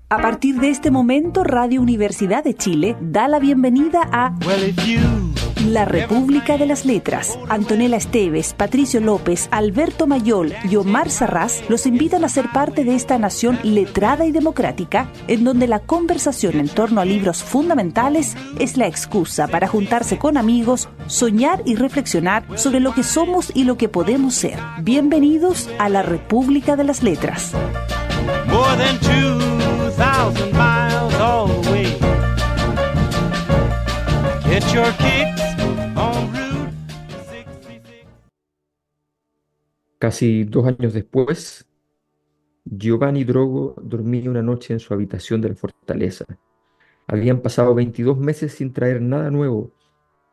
A partir de este momento, Radio Universidad de Chile da la bienvenida a La República de las Letras. Antonella Esteves, Patricio López, Alberto Mayol y Omar Sarraz los invitan a ser parte de esta nación letrada y democrática, en donde la conversación en torno a libros fundamentales es la excusa para juntarse con amigos, soñar y reflexionar sobre lo que somos y lo que podemos ser. Bienvenidos a La República de las Letras. More than 2,000 miles away. Get your kicks on Route 66. Casi 2 años después, Giovanni Drogo dormía una noche en su habitación de la fortaleza. Habían pasado 22 meses sin traer nada nuevo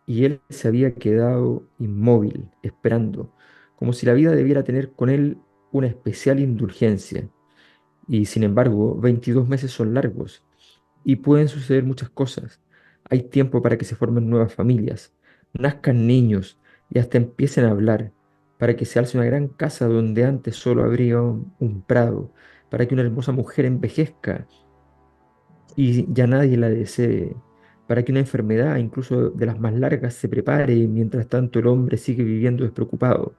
y él se había quedado inmóvil, esperando, como si la vida debiera tener con él una especial indulgencia. Y sin embargo, 22 meses son largos y pueden suceder muchas cosas. Hay tiempo para que se formen nuevas familias, nazcan niños y hasta empiecen a hablar, para que se alce una gran casa donde antes solo habría un prado, para que una hermosa mujer envejezca y ya nadie la desee, para que una enfermedad, incluso de las más largas, se prepare y mientras tanto el hombre sigue viviendo despreocupado.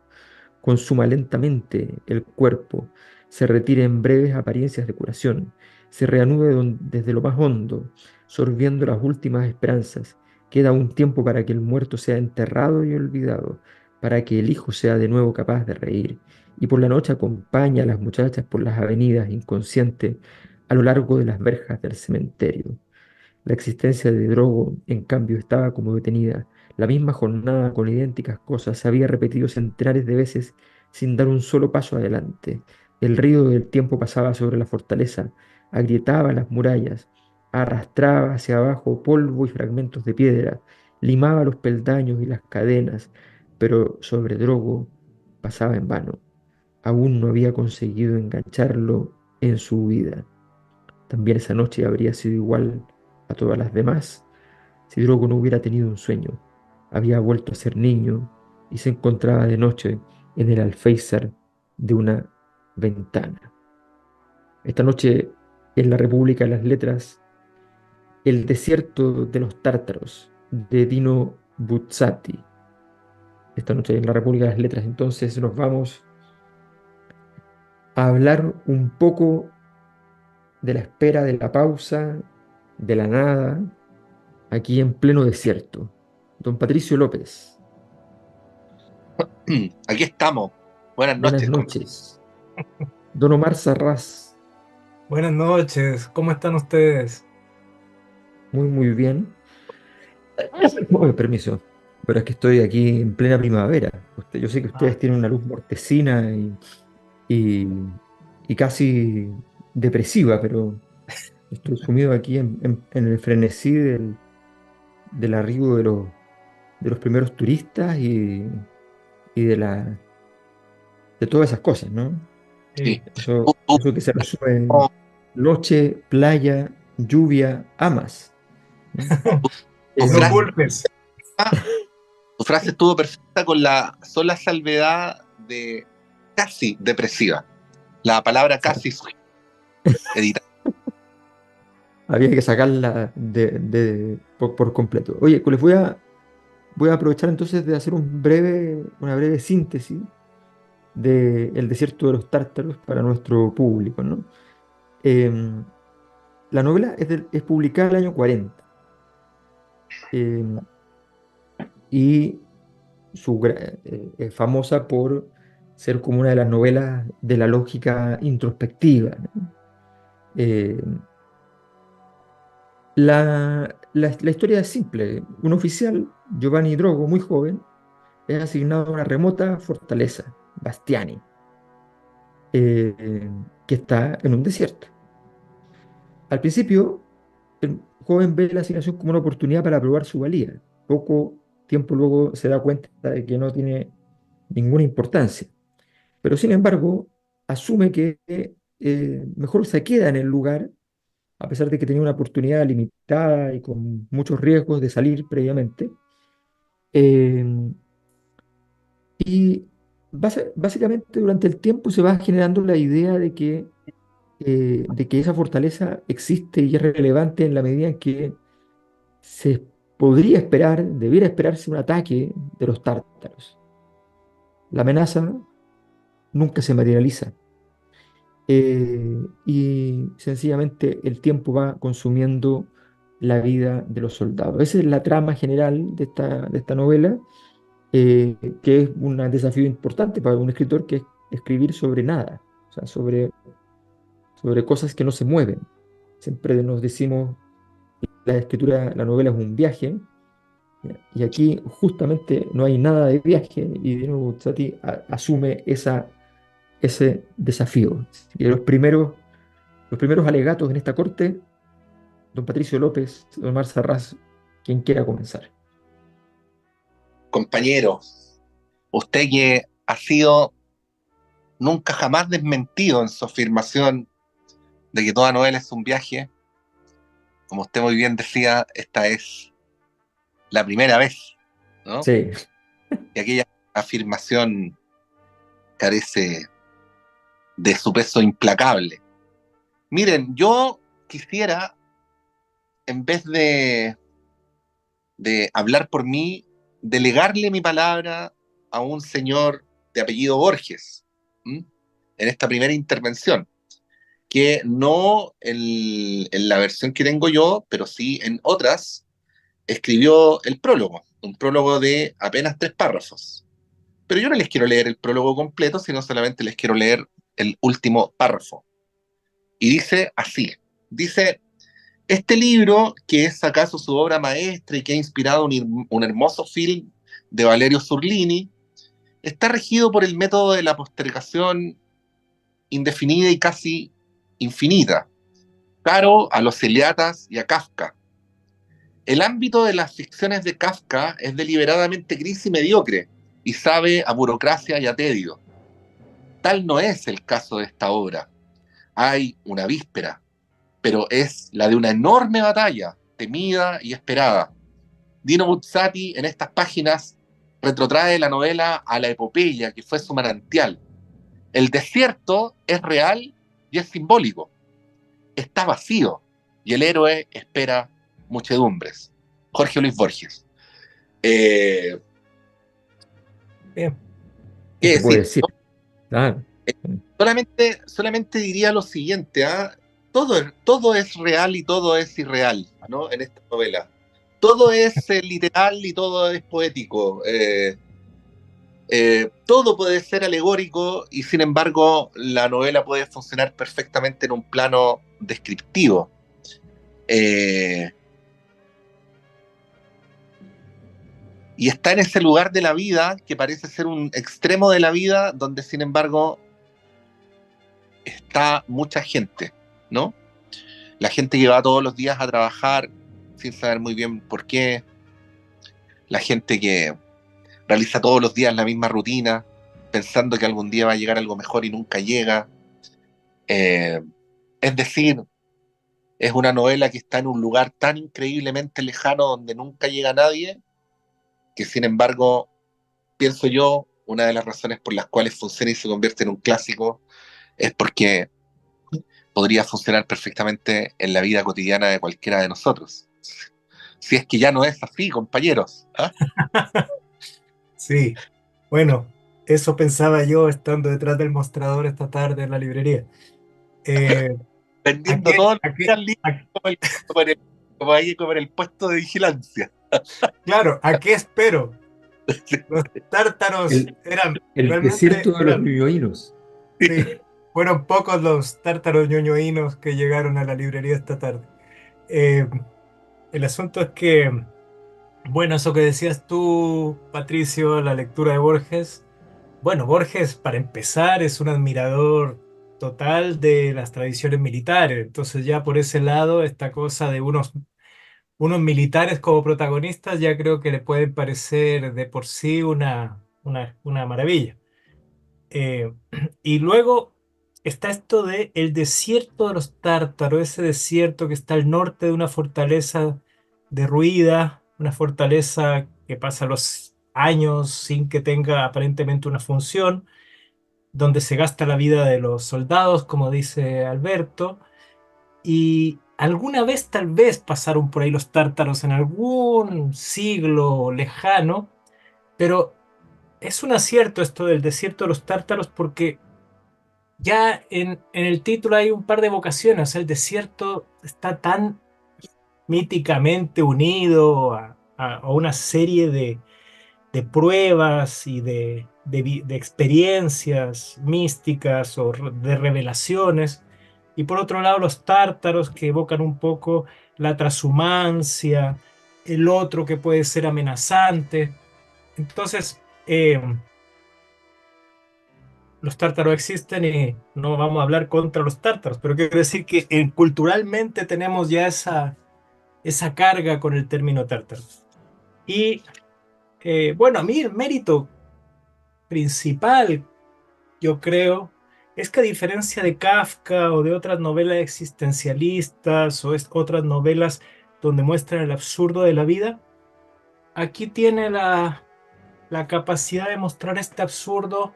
Consuma lentamente el cuerpo, se retire en breves apariencias de curación, se reanude desde lo más hondo, sorbiendo las últimas esperanzas. Queda un tiempo para que el muerto sea enterrado y olvidado, para que el hijo sea de nuevo capaz de reír, y por la noche acompaña a las muchachas por las avenidas inconsciente a lo largo de las verjas del cementerio. La existencia de Drogo, en cambio, estaba como detenida. La misma jornada con idénticas cosas se había repetido centenares de veces sin dar un solo paso adelante. El río del tiempo pasaba sobre la fortaleza, agrietaba las murallas, arrastraba hacia abajo polvo y fragmentos de piedra, limaba los peldaños y las cadenas, pero sobre Drogo pasaba en vano. Aún no había conseguido engancharlo en su huida. También esa noche habría sido igual a todas las demás si Drogo no hubiera tenido un sueño. Había vuelto a ser niño y se encontraba de noche en el alféizar de una ventana. Esta noche en la República de las Letras, El desierto de los tártaros, de Dino Buzzati. Esta noche en la República de las Letras, entonces nos vamos a hablar un poco de la espera, de la pausa, de la nada, aquí en pleno desierto. Don Patricio López, Aquí estamos. Buenas buenas noches. noches. Don Omar Sarraz, Buenas noches, ¿cómo están ustedes? muy muy bien. Permiso, pero es que estoy aquí en plena primavera. Yo sé que ustedes Ah, tienen una luz mortecina y- y casi depresiva, pero estoy sumido aquí en el frenesí del arribo de los primeros turistas y de todas esas cosas, ¿no? Sí. sí. Eso, Tú, eso que se resume en como- noche, playa, lluvia, amas. ¿No? tu No Em, culpes. tu frase estuvo perfecta con la sola salvedad de casi depresiva. La palabra casi fue editada. Había que sacarla por completo. Oye, les voy a aprovechar entonces de hacer una breve síntesis del desierto de los tártaros para nuestro público, ¿no? Em, la novela es publicada en el año 40 em, y es famosa por ser como una de las novelas de la lógica introspectiva, ¿no? Em, la historia es simple. Un oficial, Giovanni Drogo, muy joven, es asignado a una remota fortaleza, Bastiani, que está en un desierto. Al principio, el joven ve la asignación como una oportunidad para probar su valía. Poco tiempo luego se da cuenta de que no tiene ninguna importancia. Pero sin embargo, asume que mejor se queda en el lugar, a pesar de que tenía una oportunidad limitada y con muchos riesgos de salir previamente. Eh, y básicamente durante el tiempo se va generando la idea de que de que esa fortaleza existe y es relevante en la medida en que se podría esperar, debiera esperarse un ataque de los tártaros. La amenaza nunca se materializa. Y sencillamente el tiempo va consumiendo la vida de los soldados. Esa es la trama general de esta novela, que es un desafío importante para un escritor, que es escribir sobre nada, o sea, sobre cosas que no se mueven. Siempre nos decimos, la escritura, la novela es un viaje, ¿ya? Y aquí justamente no hay nada de viaje, y Dino Buzzati asume ese desafío. Así que los primeros alegatos en esta corte, don Patricio López, don Omar Sarraz, quien quiera comenzar. Compañero, usted que ha sido nunca jamás desmentido en su afirmación de que toda novela es un viaje, como usted muy bien decía, esta es la primera vez, ¿no? Sí, Y aquella afirmación carece de su peso implacable. Miren, yo quisiera, en vez de hablar por mí, delegarle mi palabra a un señor de apellido Borges, ¿m? En esta primera intervención, que no en la versión que tengo yo, pero sí en otras, escribió el prólogo, un prólogo de apenas 3 párrafos. Pero yo no les quiero leer el prólogo completo, sino solamente les quiero leer el último párrafo. Y dice así, dice: este libro, que es acaso su obra maestra y que ha inspirado un hermoso film de Valerio Zurlini, está regido por el método de la postergación indefinida y casi infinita, caro a los Eliatas y a Kafka. El ámbito de las ficciones de Kafka es deliberadamente gris y mediocre, y sabe a burocracia y a tedio. Tal no es el caso de esta obra. Hay una víspera, pero es la de una enorme batalla, temida y esperada. Dino Buzzati en estas páginas retrotrae la novela a la epopeya que fue su manantial. El desierto es real y es simbólico. Está vacío y el héroe espera muchedumbres. Jorge Luis Borges. ¿Qué Bien. ¿qué se puede decir? decir? Claro. Solamente diría lo siguiente, ¿ah? Todo es real y todo es irreal, ¿no? En esta novela. Todo es literal y todo es poético. Todo puede ser alegórico y sin embargo la novela puede funcionar perfectamente en un plano descriptivo. Y está en ese lugar de la vida que parece ser un extremo de la vida donde sin embargo está mucha gente, ¿no? La gente que va todos los días a trabajar sin saber muy bien por qué, la gente que realiza todos los días la misma rutina, pensando que algún día va a llegar algo mejor y nunca llega. Es decir, es una novela que está en un lugar tan increíblemente lejano donde nunca llega nadie, que sin embargo, pienso yo, una de las razones por las cuales funciona y se convierte en un clásico es porque podría funcionar perfectamente en la vida cotidiana de cualquiera de nosotros. Si es que ya no es así, compañeros. ¿Ah? Sí, bueno, eso pensaba yo estando detrás del mostrador esta tarde en la librería. ¿A Vendiendo qué, todos los a qué- días libros a- como en el puesto de vigilancia. claro, ¿a qué espero? Los tártaros eran El realmente, desierto de los ñuñoínos. sí, fueron pocos los tártaros ñoñoínos que llegaron a la librería esta tarde. Eh, el asunto es que, bueno, eso que decías tú, Patricio, la lectura de Borges. Bueno, Borges, para empezar, es un admirador total de las tradiciones militares. Entonces ya por ese lado, esta cosa de unos militares como protagonistas ya creo que le pueden parecer de por sí una maravilla. Eh, y luego está esto de el desierto de los tártaros, ese desierto que está al norte de una fortaleza derruida, una fortaleza que pasa los años sin que tenga aparentemente una función. donde se gasta la vida de los soldados, como dice Alberto, y alguna vez tal vez pasaron por ahí los tártaros en algún siglo lejano, pero es un acierto esto del desierto de los tártaros porque ya en el título hay un par de vocaciones, o sea, el desierto está tan míticamente unido a una serie de pruebas y de experiencias místicas o de revelaciones. Y por otro lado, los tártaros que evocan un poco la transhumancia, el otro que puede ser amenazante. Entonces, los tártaros existen y no vamos a hablar contra los tártaros, pero quiero decir que culturalmente tenemos ya esa carga con el término tártaro. Y bueno, a mí el mérito principal, yo creo, es que a diferencia de Kafka o de otras novelas existencialistas o otras novelas donde muestran el absurdo de la vida, aquí tiene la capacidad de mostrar este absurdo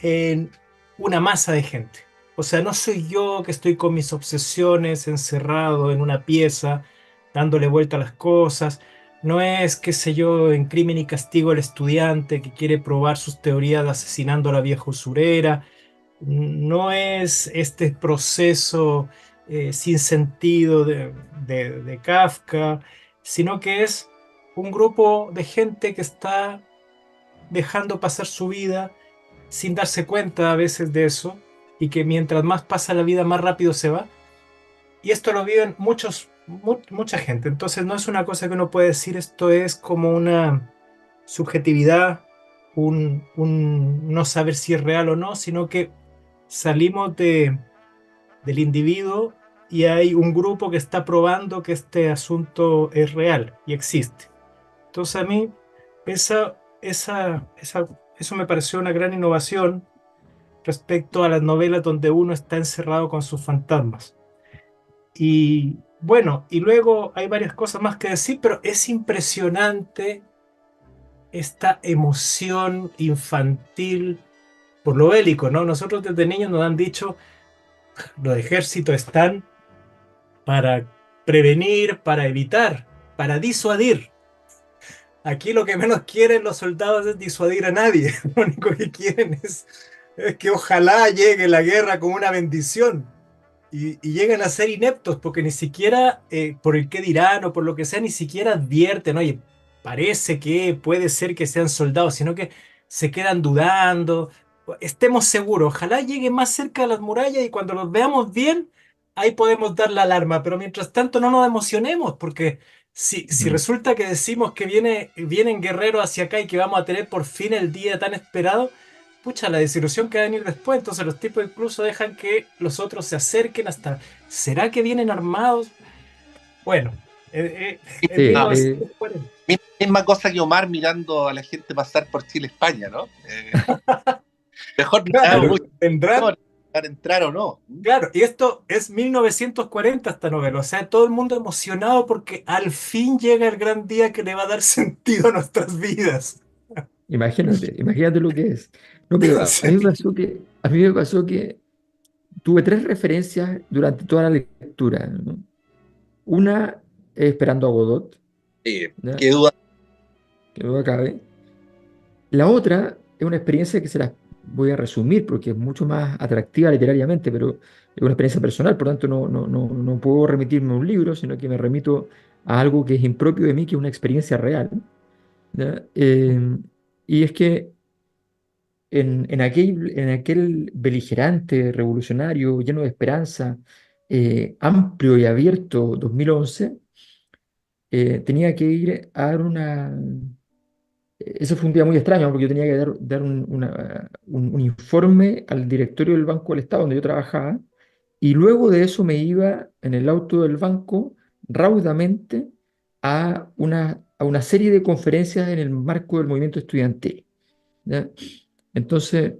en una masa de gente. O sea, no soy yo que estoy con mis obsesiones encerrado en una pieza, dándole vuelta a las cosas. No es, qué sé yo, en Crimen y Castigo el estudiante que quiere probar sus teorías asesinando a la vieja usurera. No es este proceso sin sentido de Kafka, sino que es un grupo de gente que está dejando pasar su vida sin darse cuenta a veces de eso, y que mientras más pasa la vida, más rápido se va. Y esto lo viven mucha gente. Entonces no es una cosa que uno puede decir, esto es como una subjetividad, un no saber si es real o no, sino que salimos del individuo y hay un grupo que está probando que este asunto es real y existe. Entonces a mí eso me pareció una gran innovación respecto a las novelas donde uno está encerrado con sus fantasmas. Y bueno, y luego hay varias cosas más que decir, pero es impresionante esta emoción infantil por lo bélico, ¿no? Nosotros desde niños nos han dicho, los ejércitos están para prevenir, para evitar, para disuadir. Aquí lo que menos quieren los soldados es disuadir a nadie. Lo único que quieren es que ojalá llegue la guerra como una bendición y lleguen a ser ineptos porque ni siquiera, por el qué dirán o por lo que sea, ni siquiera advierten, oye, parece que puede ser que sean soldados, sino que se quedan dudando. Estemos seguros, ojalá lleguen más cerca de las murallas y cuando los veamos bien, ahí podemos dar la alarma, pero mientras tanto no nos emocionemos porque si Mm. resulta que decimos que vienen guerreros hacia acá y que vamos a tener por fin el día tan esperado, pucha, la desilusión que va a venir después, entonces los tipos incluso dejan que los otros se acerquen hasta, ¿será que vienen armados? Bueno, en Sí, Ah, 1940. misma cosa que Omar mirando a la gente pasar por Chile-España, ¿no? Mejor no Claro, hagamos mucho tendrán, para entrar o no. claro, y esto es 1940 esta novela, o sea, todo el mundo emocionado porque al fin llega el gran día que le va a dar sentido a nuestras vidas. imagínate lo que es. No, pero Sí. a mí me pasó que tuve tres referencias durante toda la lectura, ¿no? Una, Esperando a Godot, ¿ya? Qué duda. Que no acabe. La otra es una experiencia que se las voy a resumir porque es mucho más atractiva literariamente, pero es una experiencia personal, por tanto no puedo remitirme a un libro, sino que me remito a algo que es impropio de mí, que es una experiencia real, ¿ya? Y es que en aquel beligerante, revolucionario, lleno de esperanza, amplio y abierto 2011, tenía que ir a dar una... Ese fue un día muy extraño porque yo tenía que dar un informe al directorio del Banco del Estado donde yo trabajaba y luego de eso me iba en el auto del banco raudamente a una serie de conferencias en el marco del movimiento estudiantil, ¿ya? Entonces,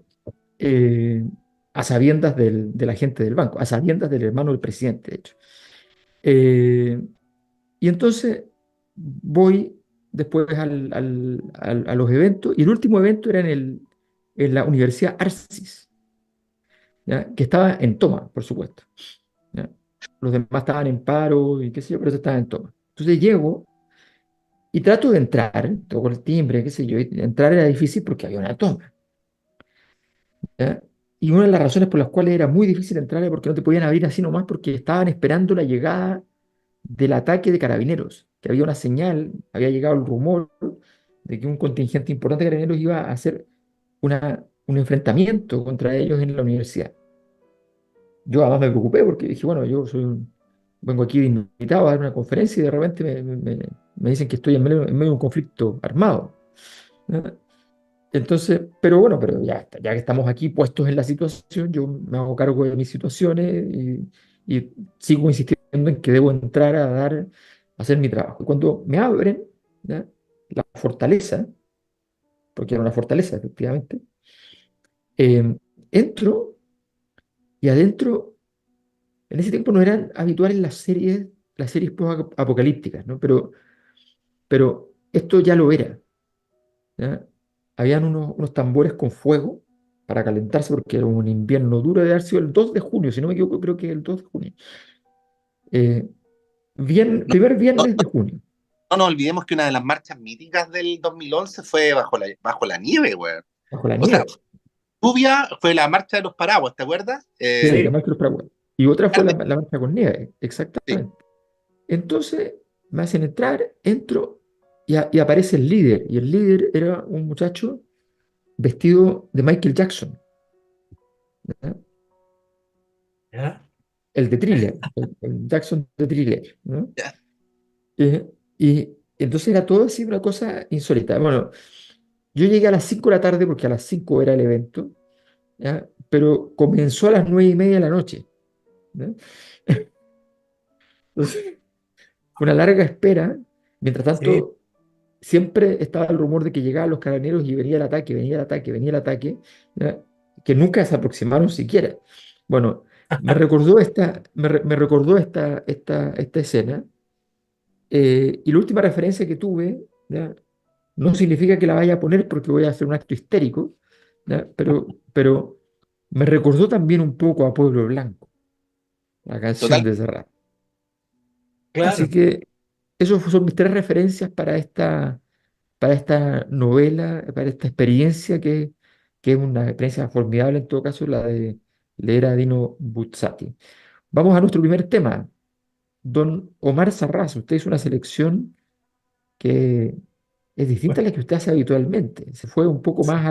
eh, a sabiendas de la gente del banco, a sabiendas del hermano del presidente, de hecho. Eh, y entonces voy después a los eventos, y el último evento era en la Universidad Arcis, ¿ya? Que estaba en toma, por supuesto, ¿ya? Los demás estaban en paro y qué sé yo, pero eso estaba en toma. Entonces llego y trato de entrar, toco el timbre, qué sé yo, y entrar era difícil porque había una toma, ¿ya? Y una de las razones por las cuales era muy difícil entrar era porque no te podían abrir así nomás porque estaban esperando la llegada del ataque de carabineros, que había una señal, había llegado el rumor de que un contingente importante de carabineros iba a hacer un enfrentamiento contra ellos en la universidad. Yo además me preocupé porque dije, bueno, vengo aquí de invitado a dar una conferencia y de repente me dicen que estoy en medio de un conflicto armado, ¿no? Entonces, pero bueno, pero ya que estamos aquí puestos en la situación, yo me hago cargo de mis situaciones y sigo insistiendo en que debo entrar a hacer mi trabajo. Y cuando me abren, ¿ya? La fortaleza, porque era una fortaleza, efectivamente, eh, entro y adentro, en ese tiempo no eran habituales las series post-apocalípticas, ¿no? Pero esto ya lo era, ¿ya? Habían unos tambores con fuego para calentarse porque era un invierno duro de haber sido el 2 de junio, si no me equivoco, creo que el 2 de junio. Eh, No, primer no, viernes de junio, no nos olvidemos que una de las marchas míticas del 2011 fue bajo la nieve, güey. bajo la O sea, nieve, lluvia fue la marcha de los paraguas, ¿te acuerdas? sí, la Sí. marcha de los Paraguay. Y otra fue Tarde, la marcha con nieve, sí. exactamente. Entonces me hacen entrar, entro y aparece el líder. Y el líder era un muchacho vestido de Michael Jackson, ¿ya? ¿Ya? El de Thriller, el Jackson de Thriller, ¿no? Ya. Y entonces era todo así una cosa insólita. Bueno, yo llegué a las 5 de la tarde porque a las 5 era el evento, ¿ya? Pero comenzó a las 9:30 de la noche, ¿ya? Entonces, fue una larga espera. Mientras Sí. tanto, siempre estaba el rumor de que llegaban los carabineros y venía el ataque, venía el ataque, venía el ataque, ¿ya? Que nunca se aproximaron siquiera. Bueno, me recordó esta escena, y la última referencia que tuve, ¿ya? No significa que la vaya a poner porque voy a hacer un acto histérico, ¿ya? Pero me recordó también un poco a Pueblo Blanco, la canción Total. de Serrat. Así Claro. que esos son mis tres referencias para esta novela, para esta experiencia que es una experiencia formidable en todo caso, la de leer a Dino Buzzati. Vamos a nuestro primer tema. Don Omar Sarraz, usted hizo una selección que es distinta a Bueno, la que usted hace habitualmente. Se fue un poco más sí.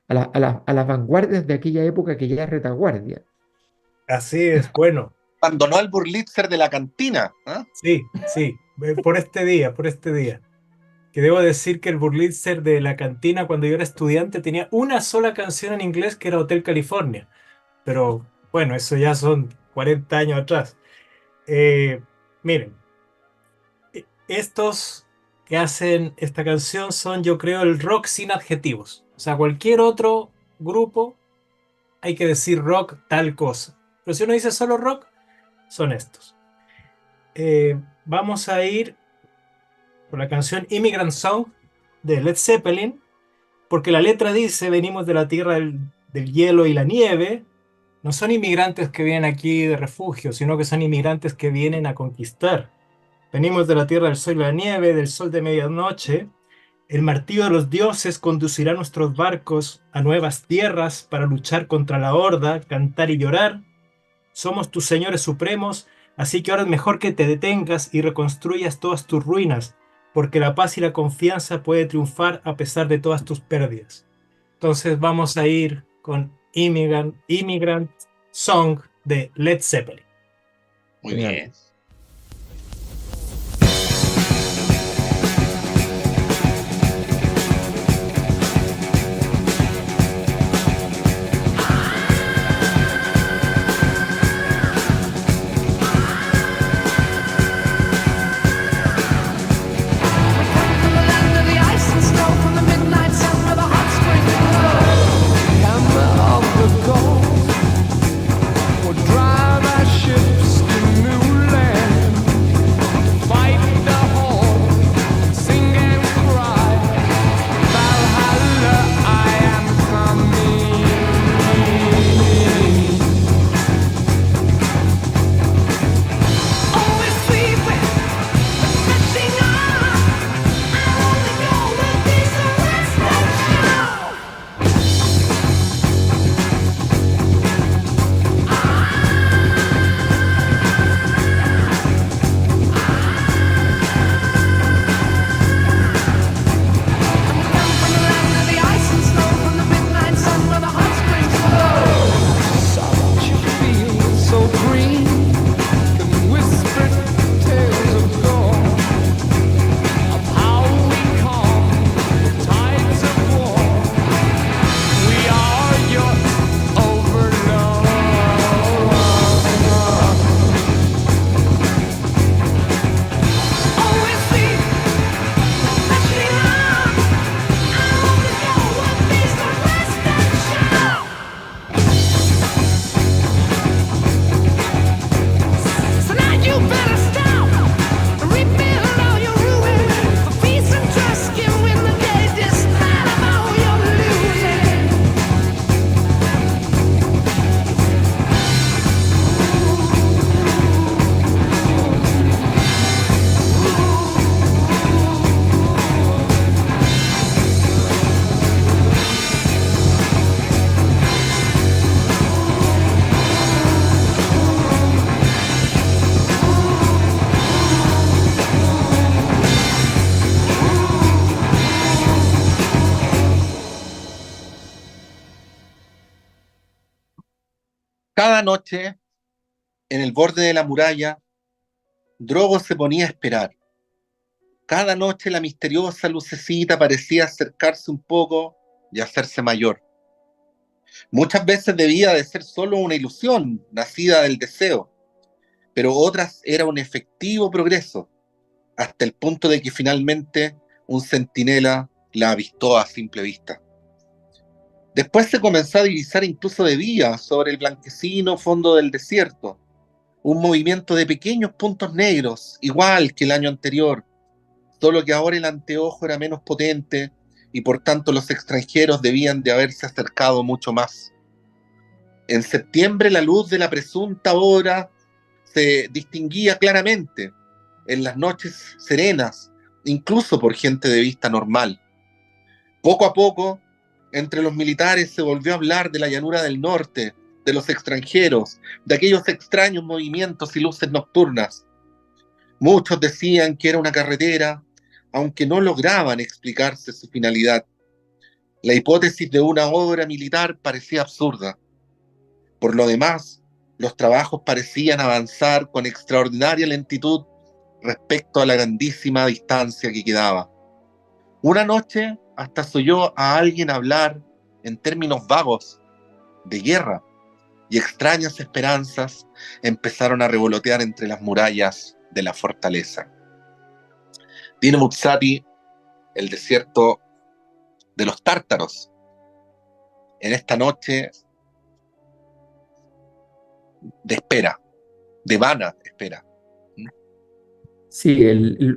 a las vanguardias de aquella época que ya es retaguardia. Así es. Bueno, Abandonó al Burlitzer de la cantina, ¿ah? sí, sí. Por este día, por este día. Que debo decir que el Burlitzer de la cantina cuando yo era estudiante tenía una sola canción en inglés que era Hotel California. Pero bueno, eso ya son 40 años atrás. Eh, Miren, estos que hacen esta canción son, yo creo, el rock sin adjetivos. O sea, cualquier otro grupo hay que decir rock tal cosa. Pero si uno dice solo rock, son estos. Vamos a ir por la canción Immigrant Song de Led Zeppelin, porque la letra dice, venimos de la tierra del hielo y la nieve. No son inmigrantes que vienen aquí de refugio, sino que son inmigrantes que vienen a conquistar. Venimos de la tierra del sol y la nieve, del sol de medianoche. El martillo de los dioses conducirá nuestros barcos a nuevas tierras para luchar contra la horda, cantar y llorar. Somos tus señores supremos, así que ahora es mejor que te detengas y reconstruyas todas tus ruinas, porque la paz y la confianza puede triunfar a pesar de todas tus pérdidas. Entonces vamos a ir con Immigrant Song de Led Zeppelin. Muy Genial. bien. Drive our ships to new lands. Cada noche, en el borde de la muralla, Drogo se ponía a esperar. Cada noche la misteriosa lucecita parecía acercarse un poco y hacerse mayor. Muchas veces debía de ser solo una ilusión nacida del deseo, pero otras era un efectivo progreso, hasta el punto de que finalmente un centinela la avistó a simple vista. Después se comenzó a divisar incluso de día sobre el blanquecino fondo del desierto, un movimiento de pequeños puntos negros, igual que el año anterior, solo que ahora el anteojo era menos potente y por tanto los extranjeros debían de haberse acercado mucho más. En septiembre la luz de la presunta hora se distinguía claramente en las noches serenas, incluso por gente de vista normal. Poco a poco, entre los militares se volvió a hablar de la llanura del norte, de los extranjeros, de aquellos extraños movimientos y luces nocturnas. Muchos decían que era una carretera, aunque no lograban explicarse su finalidad. La hipótesis de una obra militar parecía absurda. Por lo demás, los trabajos parecían avanzar con extraordinaria lentitud respecto a la grandísima distancia que quedaba. Una noche hasta se oyó a alguien hablar en términos vagos de guerra, y extrañas esperanzas empezaron a revolotear entre las murallas de la fortaleza. Dino Buzzati, el desierto de los tártaros. En esta noche de espera, de vana espera. Sí,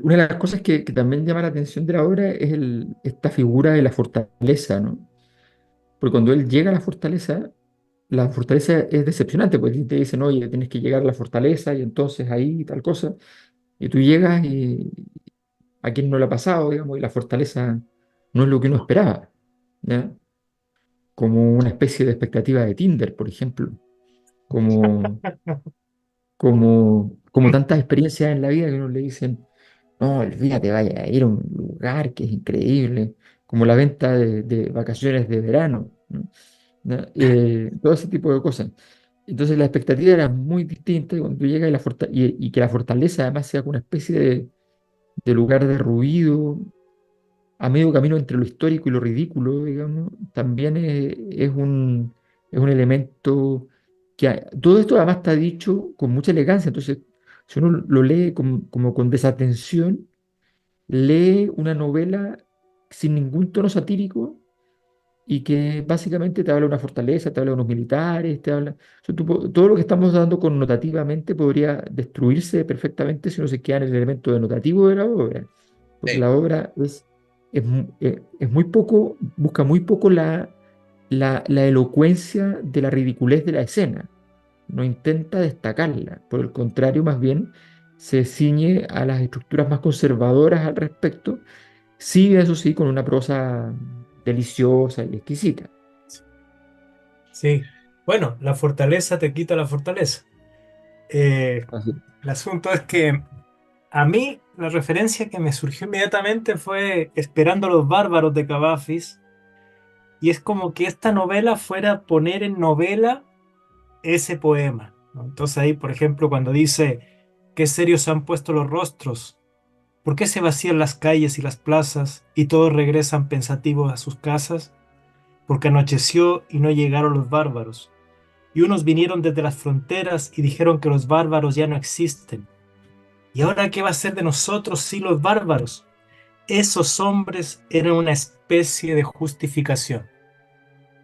una de las cosas que también llama la atención de la obra es esta figura de la fortaleza, ¿no? Porque cuando él llega a la fortaleza es decepcionante, porque te dicen, oye, tienes que llegar a la fortaleza y entonces ahí tal cosa, y tú llegas y a quien no le ha pasado, digamos, y la fortaleza no es lo que uno esperaba, ¿ya? Como una especie de expectativa de Tinder, por ejemplo, como, como tantas experiencias en la vida que uno le dicen, no, olvídate, vaya a ir a un lugar que es increíble, como la venta de vacaciones de verano, ¿no? ¿No? Todo ese tipo de cosas. Entonces la expectativa era muy distinta y cuando tú llegas y que la fortaleza además sea como una especie de lugar de ruido, a medio camino entre lo histórico y lo ridículo, digamos, también es un elemento todo esto además está dicho con mucha elegancia, entonces si uno lo lee como con desatención, lee una novela sin ningún tono satírico y que básicamente te habla de una fortaleza, te habla de unos militares, te habla... o sea, todo lo que estamos dando connotativamente podría destruirse perfectamente si no se queda en el elemento denotativo de la obra, porque la obra es muy poco, busca muy poco la elocuencia de la ridiculez de la escena, no intenta destacarla, por el contrario, más bien se ciñe a las estructuras más conservadoras al respecto. Sí, eso sí, con una prosa deliciosa y exquisita. Sí. Bueno, la fortaleza te quita la fortaleza. Eh, Así. el asunto es que a mí la referencia que me surgió inmediatamente fue Esperando a los bárbaros de Cavafis, y es como que esta novela fuera a poner en novela ese poema, ¿no? Entonces ahí, por ejemplo, cuando dice, qué serios se han puesto los rostros, ¿por qué se vacían las calles y las plazas y todos regresan pensativos a sus casas? Porque anocheció y no llegaron los bárbaros. Y unos vinieron desde las fronteras y dijeron que los bárbaros ya no existen. ¿Y ahora qué va a ser de nosotros si los bárbaros? Esos hombres eran una especie de justificación.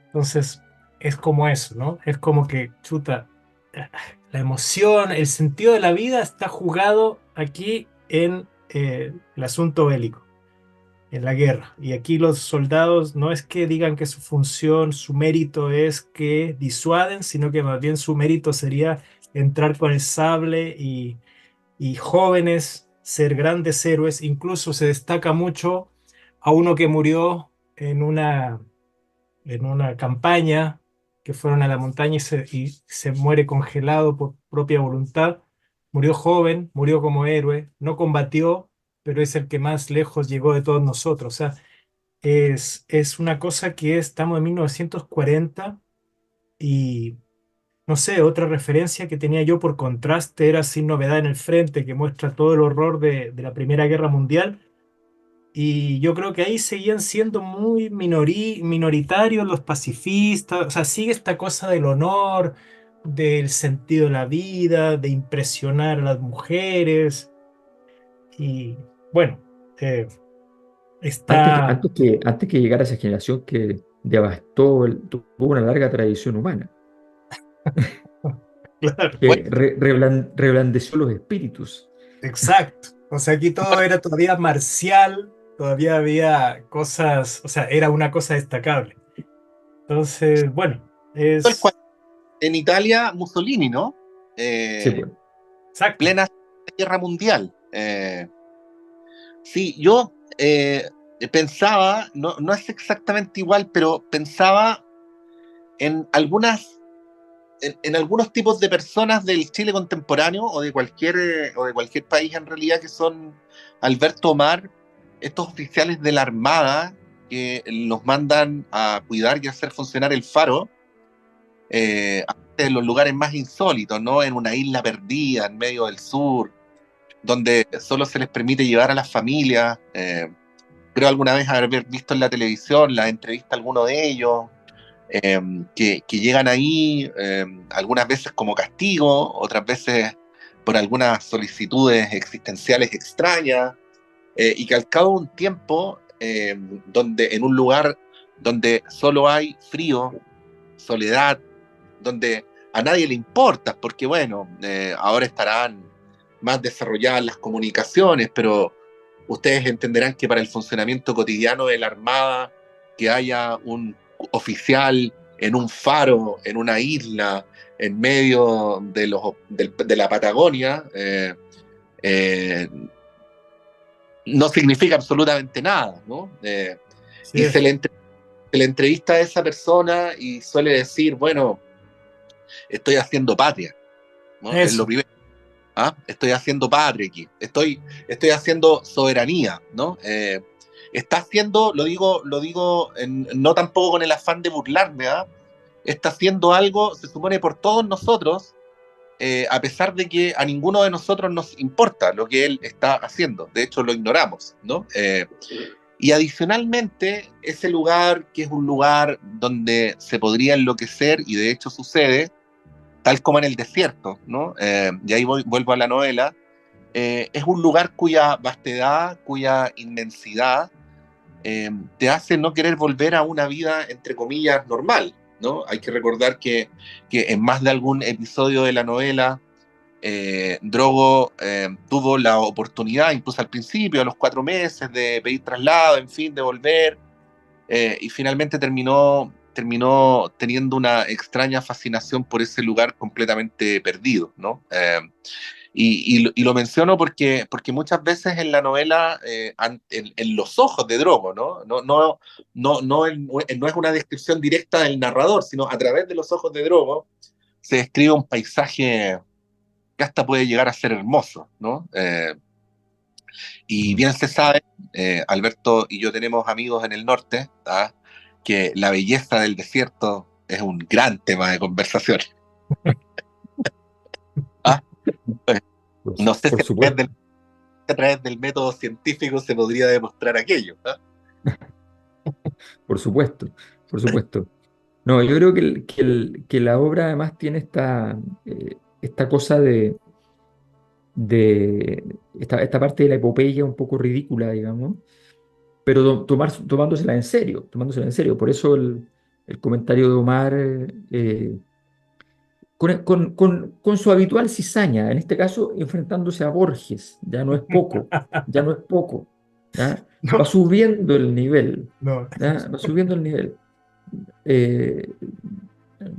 Entonces, es como eso, ¿no? Es como que, chuta, la emoción, el sentido de la vida está jugado aquí en el asunto bélico, en la guerra. Y aquí los soldados no es que digan que su función, su mérito es que disuaden, sino que más bien su mérito sería entrar con el sable y jóvenes ser grandes héroes. Incluso se destaca mucho a uno que murió en una campaña, que fueron a la montaña y se muere congelado por propia voluntad. Murió joven, murió como héroe, no combatió, pero es el que más lejos llegó de todos nosotros. O sea, es una cosa que estamos en 1940 y no sé, otra referencia que tenía yo por contraste era Sin Novedad en el Frente, que muestra todo el horror de la Primera Guerra Mundial. Y yo creo que ahí seguían siendo muy minoritarios los pacifistas. O sea, sigue esta cosa del honor, del sentido de la vida, de impresionar a las mujeres. Y bueno, eh, Antes, está, antes que llegara esa generación que devastó, tuvo una larga tradición humana, claro, que reblandeció los espíritus. exacto. O sea, aquí todo era todavía marcial, todavía había cosas, o sea, era una cosa destacable. Entonces, bueno, Tal cual. es En Italia, Mussolini, ¿no? Sí, pues. exacto. Plena Guerra Mundial. Sí, yo pensaba, no es exactamente igual, pero pensaba en en algunos tipos de personas del Chile contemporáneo o de cualquier país en realidad que son Alberto Omar, estos oficiales de la Armada que los mandan a cuidar y hacer funcionar el faro en los lugares más insólitos, ¿no? En una isla perdida en medio del sur, donde solo se les permite llevar a las familias. Creo alguna vez haber visto en la televisión la entrevista a alguno de ellos, que llegan ahí algunas veces como castigo, otras veces por algunas solicitudes existenciales extrañas, y que al cabo de un tiempo, donde en un lugar donde solo hay frío, soledad, donde a nadie le importa, porque bueno, ahora estarán más desarrolladas las comunicaciones, pero ustedes entenderán que para el funcionamiento cotidiano de la Armada, que haya un oficial en un faro, en una isla, en medio de la Patagonia, eh, no significa absolutamente nada, ¿no? Así Y es. se le entrevista a esa persona y suele decir, bueno, estoy haciendo patria, ¿no? Es lo Eso. primero. ¿Ah? Estoy haciendo patria aquí, estoy haciendo soberanía, ¿no? Está haciendo, lo digo no tampoco con el afán de burlarme, ¿ah? Está haciendo algo, se supone, por todos nosotros, a pesar de que a ninguno de nosotros nos importa lo que él está haciendo, de hecho lo ignoramos, ¿no? Y adicionalmente, ese lugar, que es un lugar donde se podría enloquecer, y de hecho sucede, tal como en el desierto, ¿no? Y ahí vuelvo a la novela, es un lugar cuya vastedad, cuya inmensidad, te hace no querer volver a una vida, entre comillas, normal, ¿no? Hay que recordar que en más de algún episodio de la novela, Drogo tuvo la oportunidad, incluso al principio, a los 4 meses, de pedir traslado, en fin, de volver, y finalmente terminó teniendo una extraña fascinación por ese lugar completamente perdido, ¿no? Y lo menciono porque muchas veces en la novela, en los ojos de Drogo, ¿no? No es una descripción directa del narrador, sino a través de los ojos de Drogo se describe un paisaje que hasta puede llegar a ser hermoso, ¿no? Y Mm. bien se sabe, Alberto y yo tenemos amigos en el norte, ¿ah? Que la belleza del desierto es un gran tema de conversación. ¿Ah? Eh, no sé si Por supuesto, a través del método científico se podría demostrar aquello. ¿Ah? por supuesto, por supuesto. No, yo creo que la obra además tiene esta cosa esta parte de la epopeya un poco ridícula, digamos, pero tomándosela en serio. Por eso el comentario de Omar, con su habitual cizaña, en este caso enfrentándose a Borges, ya no es poco, ya no es poco, ¿ya? Va No, subiendo el nivel, no. ¿ya? Va subiendo el nivel. Eh,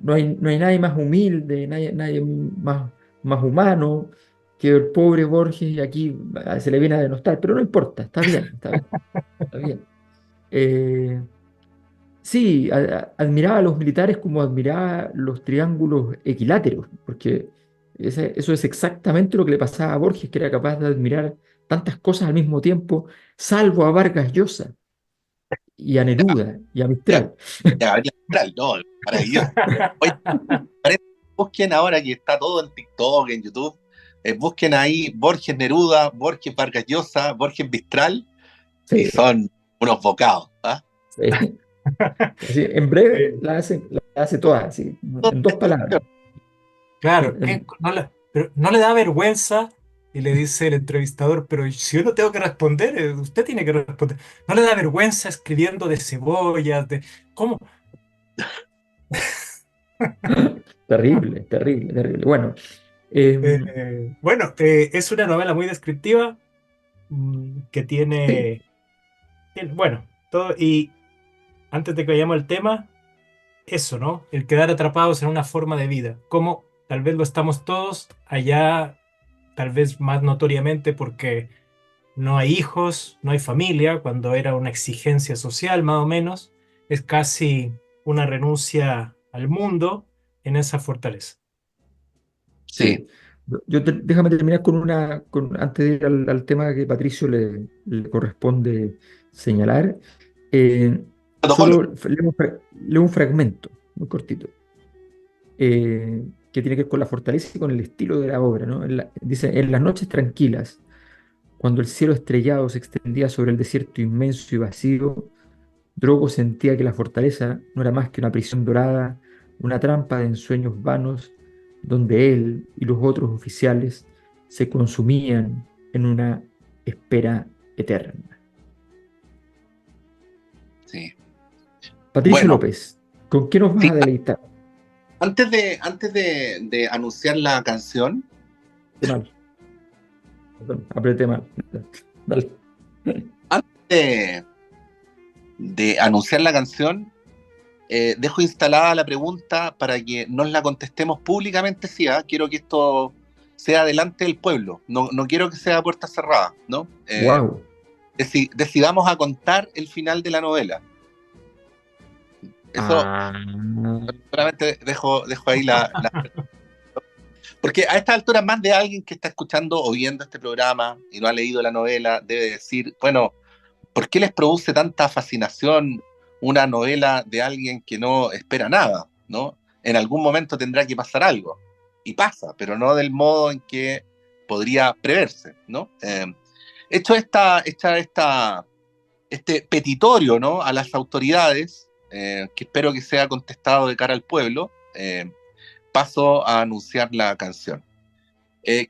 no hay nadie más humilde, nadie más humano que el pobre Borges, y aquí se le viene a denostar, pero no importa, está bien, está bien, está bien. Eh, sí, admiraba a los militares como admiraba los triángulos equiláteros, porque eso es exactamente lo que le pasaba a Borges, que era capaz de admirar tantas cosas al mismo tiempo, salvo a Vargas Llosa y a Ya, Neruda y a ya, Mistral. ya, no, maravilloso. Oye, busquen ahora que está todo en TikTok, en YouTube, busquen ahí Borges Neruda, Borges Vargas Llosa, Borges Mistral, y Sí, son unos bocados, ¿ah? sí. Así, en breve Eh, la hace todas, así, en dos palabras. claro, En- en- pero no le da vergüenza y le dice el entrevistador, pero si yo no tengo que responder, usted tiene que responder. No le da vergüenza escribiendo de cebollas, de... ¿Cómo? Terrible, terrible, terrible. Bueno, em, Bueno, es una novela muy descriptiva que sí, bueno, todo, y antes de que vayamos al tema, eso, ¿no? El quedar atrapados en una forma de vida, como tal vez lo estamos todos allá, tal vez más notoriamente porque no hay hijos, no hay familia, cuando era una exigencia social más o menos, es casi una renuncia al mundo en esa fortaleza. sí. Sí, Déjame terminar con antes de ir al tema que Patricio le corresponde señalar. protocolo. Solo leo un fragmento muy cortito, que tiene que ver con la fortaleza y con el estilo de la obra, ¿no? Dice, en las noches tranquilas, cuando el cielo estrellado se extendía sobre el desierto inmenso y vacío, Drogo sentía que la fortaleza no era más que una prisión dorada, una trampa de ensueños vanos, donde él y los otros oficiales se consumían en una espera eterna. Sí. Patricio Bueno, López, ¿con qué nos vas sí, a deleitar? antes de anunciar la canción, Qué mal, perdón, apreté mal. Dale. de, de anunciar la canción, dejo instalada la pregunta para que nos la contestemos públicamente. Sí, ¿ah? Quiero que esto sea delante del pueblo, no quiero que sea a puerta cerrada, ¿no? Wow. Decidamos a contar el final de la novela. Eso Ah, solamente dejo ahí Porque a esta altura más de alguien que está escuchando o viendo este programa y no ha leído la novela debe decir, bueno, ¿por qué les produce tanta fascinación una novela de alguien que no espera nada, ¿no? En algún momento tendrá que pasar algo. Y pasa, pero no del modo en que podría preverse, ¿no? Hecho este petitorio, ¿no? A las autoridades, que espero que sea contestado de cara al pueblo, paso a anunciar la canción.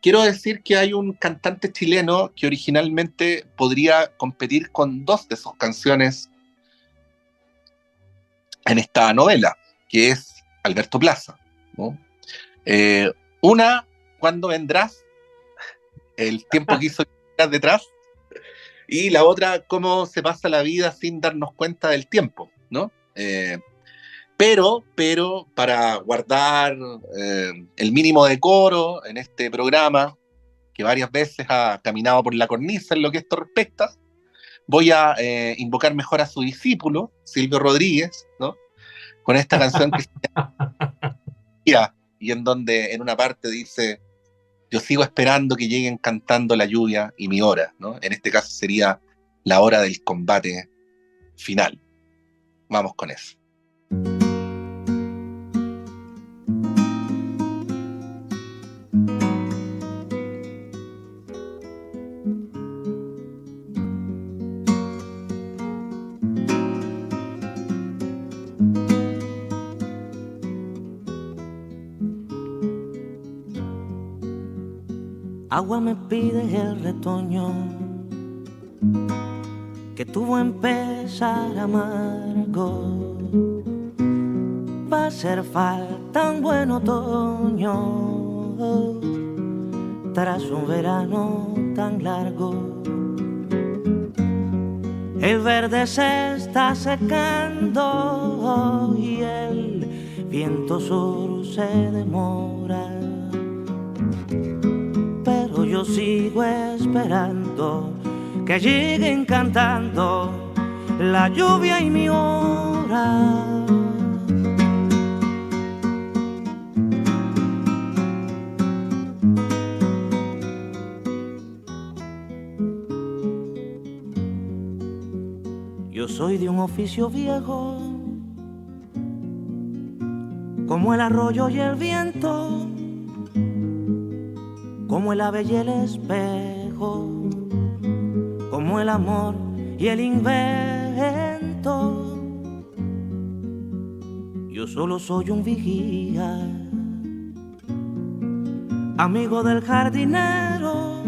Quiero decir que hay un cantante chileno que originalmente podría competir con dos de sus canciones en esta novela, que es Alberto Plaza, ¿no? Eh, una, ¿cuándo vendrás? El tiempo que hizo detrás. Y la otra, cómo se pasa la vida sin darnos cuenta del tiempo, ¿no? Pero para guardar el mínimo decoro en este programa, que varias veces ha caminado por la cornisa en lo que esto respecta, voy a invocar mejor a su discípulo, Silvio Rodríguez, ¿no? Con esta canción que se llama y en donde en una parte dice, yo sigo esperando que lleguen cantando la lluvia y mi hora, ¿no? En este caso sería la hora del combate final. Vamos con eso. Agua me pide el retoño que tuvo empezar amargo. Va a ser falta un buen otoño tras un verano tan largo. El verde se está secando y el viento sur se demora. Pero yo sigo esperando que lleguen cantando la lluvia y mi hora. Yo soy de un oficio viejo, como el arroyo y el viento, como el ave y el espejo, como el amor y el invento. Yo solo soy un vigía, amigo del jardinero,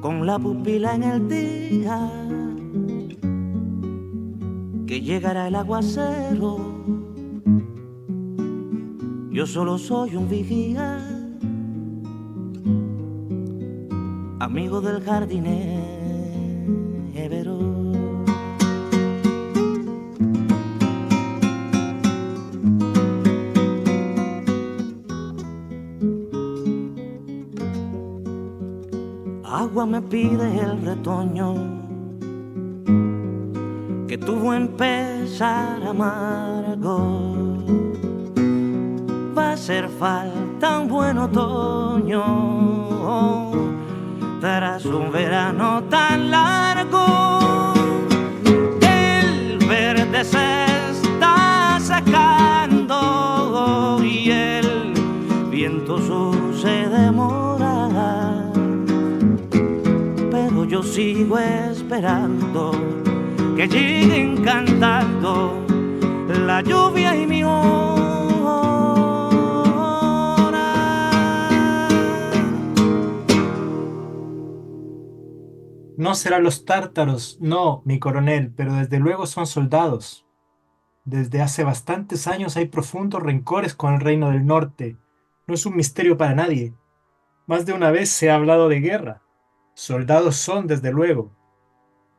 con la pupila en el día, que llegará el aguacero. Yo solo soy un vigía, amigo del jardinero. Agua me pide el retoño, que tuvo empezar amargo. Va a hacer falta un buen otoño tras un verano tan largo. El verde se está secando y el viento sur se demora, pero yo sigo esperando que lleguen cantando la lluvia y mi hora. No serán los tártaros, no, mi coronel, pero desde luego son soldados. Desde hace bastantes años hay profundos rencores con el Reino del Norte. No es un misterio para nadie. Más de una vez se ha hablado de guerra. Soldados son, desde luego.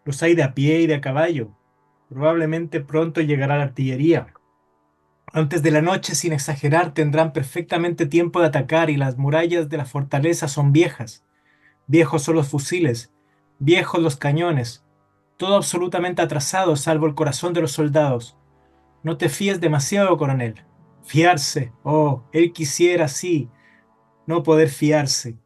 Los hay de a pie y de a caballo. Probablemente pronto llegará la artillería. Antes de la noche, sin exagerar, tendrán perfectamente tiempo de atacar y las murallas de la fortaleza son viejas. Viejos son los fusiles, viejos los cañones. Todo absolutamente atrasado, salvo el corazón de los soldados. No te fíes demasiado, coronel. Fiarse, oh, él quisiera, sí, no poder fiarse.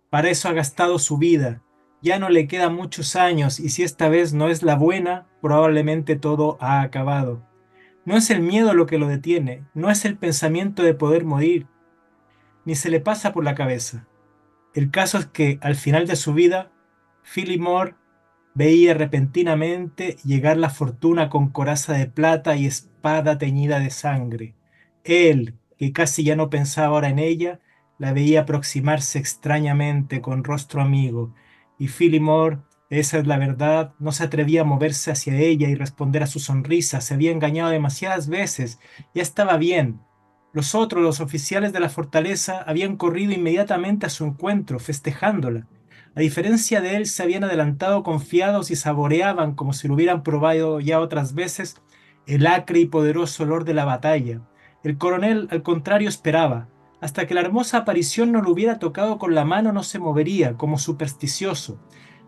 Para eso ha gastado su vida. Ya no le quedan muchos años y si esta vez no es la buena, probablemente todo ha acabado. No es el miedo lo que lo detiene, no es el pensamiento de poder morir, ni se le pasa por la cabeza. El caso es que al final de su vida, Phillimore veía repentinamente llegar la fortuna con coraza de plata y espada teñida de sangre. Él, que casi ya no pensaba ahora en ella, la veía aproximarse extrañamente con rostro amigo, y Phillimore, esa es la verdad, no se atrevía a moverse hacia ella y responder a su sonrisa. Se había engañado demasiadas veces, ya estaba bien. Los otros, los oficiales de la fortaleza, habían corrido inmediatamente a su encuentro, festejándola. A diferencia de él, se habían adelantado confiados y saboreaban, como si lo hubieran probado ya otras veces, el acre y poderoso olor de la batalla. El coronel, al contrario, esperaba. Hasta que la hermosa aparición no lo hubiera tocado con la mano, no se movería, como supersticioso.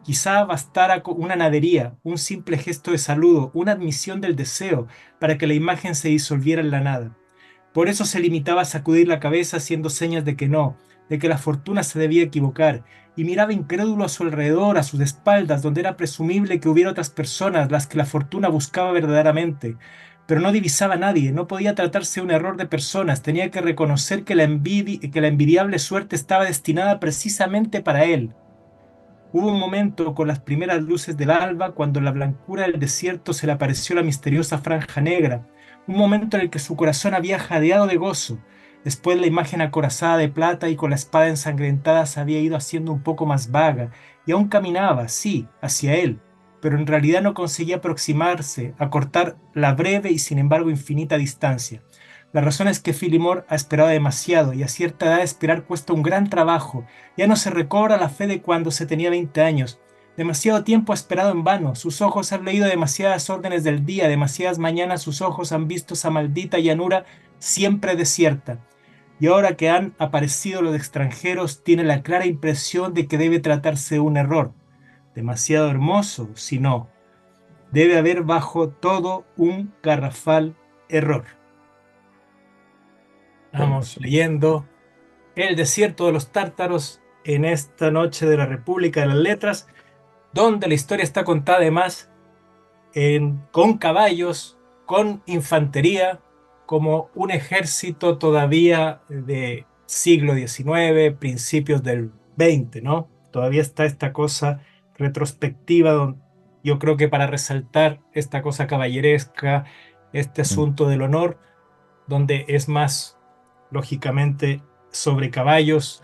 Quizá bastara una nadería, un simple gesto de saludo, una admisión del deseo, para que la imagen se disolviera en la nada. Por eso se limitaba a sacudir la cabeza haciendo señas de que no, de que la fortuna se debía equivocar, y miraba incrédulo a su alrededor, a sus espaldas, donde era presumible que hubiera otras personas, las que la fortuna buscaba verdaderamente. Pero no divisaba a nadie, no podía tratarse de un error de personas, tenía que reconocer que la envidiable suerte estaba destinada precisamente para él. Hubo un momento con las primeras luces del alba cuando en la blancura del desierto se le apareció la misteriosa franja negra, un momento en el que su corazón había jadeado de gozo. Después la imagen acorazada de plata y con la espada ensangrentada se había ido haciendo un poco más vaga, y aún caminaba, sí, hacia él, pero en realidad no conseguía aproximarse, acortar la breve y sin embargo infinita distancia. La razón es que Phillimore ha esperado demasiado, y a cierta edad esperar cuesta un gran trabajo. Ya no se recobra la fe de cuando se tenía 20 años. Demasiado tiempo ha esperado en vano, sus ojos han leído demasiadas órdenes del día, demasiadas mañanas sus ojos han visto esa maldita llanura siempre desierta. Y ahora que han aparecido los extranjeros, tiene la clara impresión de que debe tratarse de un error. Demasiado hermoso, si no. Debe haber bajo todo un garrafal error. Vamos leyendo El desierto de los tártaros en esta noche de la República de las Letras, donde la historia está contada además con caballos, con infantería, como un ejército todavía de siglo XIX, principios del XX, ¿no? Todavía está esta cosa retrospectiva, yo creo que para resaltar esta cosa caballeresca, este Mm. asunto del honor, donde es más, lógicamente, sobre caballos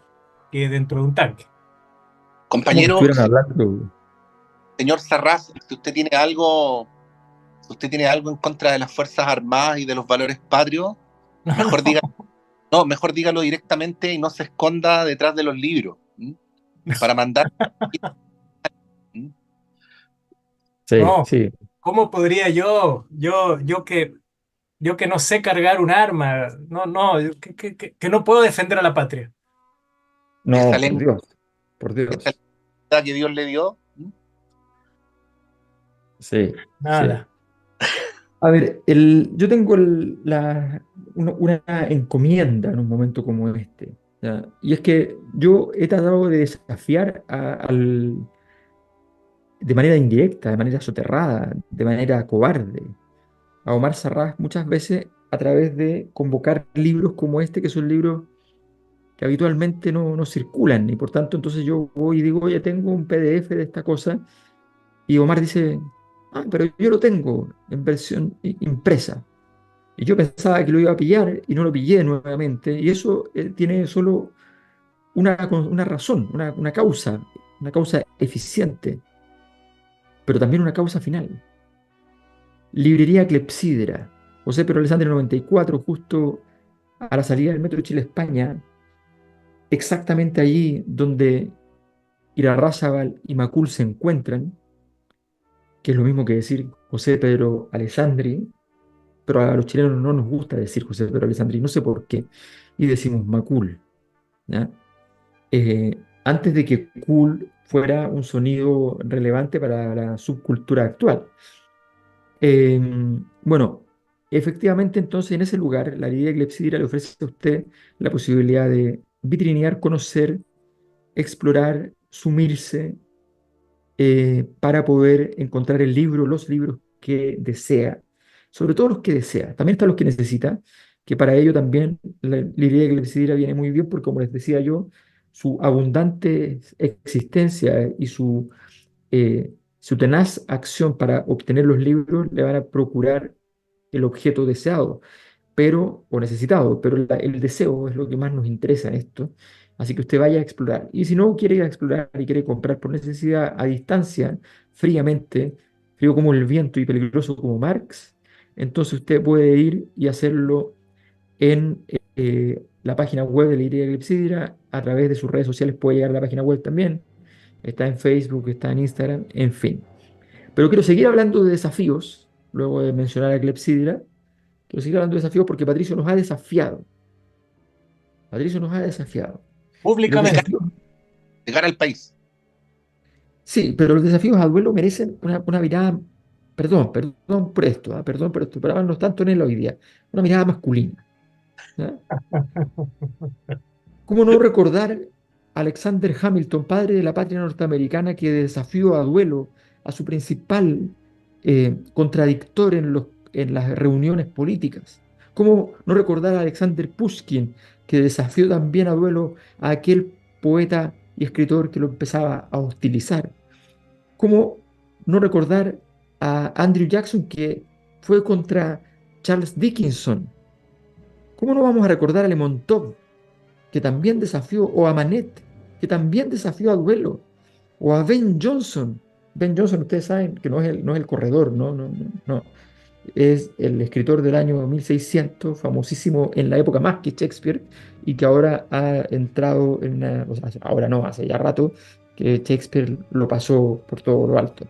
que dentro de un tanque. Como que Compañero, estuvieran hablando. señor Sarraz, si usted tiene algo en contra de las Fuerzas Armadas y de los valores patrios, No, mejor diga, no. no, mejor dígalo directamente y no se esconda detrás de los libros. Para mandar. ¿Mm? Sí, No, sí. ¿cómo podría yo que no sé cargar un arma, no, que no puedo defender a la patria? Esa No, por lengua, Dios, por esa Dios. lengua que Dios le dio. Sí, sí. Nada. A ver, yo tengo una encomienda en un momento como este, ¿ya? Y es que yo he tratado de desafiar de manera indirecta, de manera soterrada, de manera cobarde, a Omar Sarraj muchas veces a través de convocar libros como este, que son libros que habitualmente no circulan, y por tanto entonces yo voy y digo, oye, tengo un PDF de esta cosa, y Omar dice, ah, pero yo lo tengo en versión impresa. Y yo pensaba que lo iba a pillar y no lo pillé nuevamente. Y eso tiene solo una razón, una causa eficiente, pero también una causa final. Librería Clepsidra, José Pedro Alessandri 94, justo a la salida del Metro Chile-España, exactamente allí donde Irarrázaval y Macul se encuentran, que es lo mismo que decir José Pedro Alessandri, pero a los chilenos no nos gusta decir José Pedro Alessandri, no sé por qué, y decimos Macul, ¿ya? Antes de que cool fuera un sonido relevante para la subcultura actual. Eh, bueno, efectivamente, entonces en ese lugar, la Lidia Clepsidra le ofrece a usted la posibilidad de vitrinear, conocer, explorar, sumirse, para poder encontrar el libro, los libros que desea, sobre todo los que desea. También están los que necesita, que para ello también la librería de Clepsidra viene muy bien, porque como les decía yo, su abundante existencia y su tenaz acción para obtener los libros le van a procurar el objeto deseado, pero, o necesitado, pero el deseo es lo que más nos interesa en esto. Así que usted vaya a explorar. Y si no quiere ir a explorar y quiere comprar por necesidad a distancia, fríamente, frío como el viento y peligroso como Marx, entonces usted puede ir y hacerlo en la página web de la Librería Clepsidra. A través de sus redes sociales puede llegar a la página web también. Está en Facebook, está en Instagram, en fin. Pero quiero seguir hablando de desafíos, luego de mencionar a Clepsidra. Quiero seguir hablando de desafíos porque Patricio nos ha desafiado. Patricio nos ha desafiado. Y los De cara, Públicamente. desafíos, de cara al país. sí, pero los desafíos a duelo merecen una mirada, perdón por esto, perdón por esto, pero ahora no tanto en él hoy día, una mirada masculina, ¿ya? ¿Cómo no recordar a Alexander Hamilton, padre de la patria norteamericana, que desafió a duelo a su principal contradictor en las reuniones políticas? ¿Cómo no recordar a Alexander Pushkin, que desafió también a duelo a aquel poeta y escritor que lo empezaba a hostilizar? ¿Cómo no recordar a Andrew Jackson, que fue contra Charles Dickinson? ¿Cómo no vamos a recordar a Lemontov, que también desafió, o a Manet, que también desafió a duelo, o a Ben Jonson? Ben Jonson, ustedes saben que no es el corredor, no. Es el escritor del año 1600, famosísimo en la época más que Shakespeare, y que ahora ha entrado en una, o sea, ahora no, hace ya rato que Shakespeare lo pasó por todo lo alto.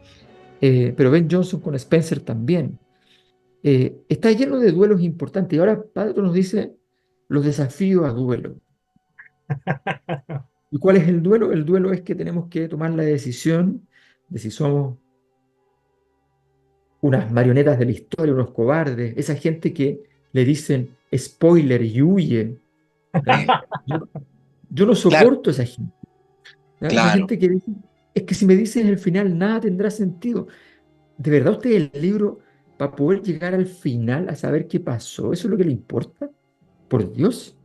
Pero Ben Jonson con Spencer también. Está lleno de duelos importantes. Y ahora Padre nos dice los desafíos a duelo. ¿Y cuál es el duelo? El duelo es que tenemos que tomar la decisión de si somos unas marionetas de la historia, unos cobardes, esa gente que le dicen spoiler y huye, ¿ya? Yo, yo no Claro, soporto a esa gente, ¿ya? Esa claro. gente que dice, es que si me dices el final nada tendrá sentido. ¿De verdad usted el libro para poder llegar al final a saber qué pasó. ¿Eso es lo que le importa? Por Dios,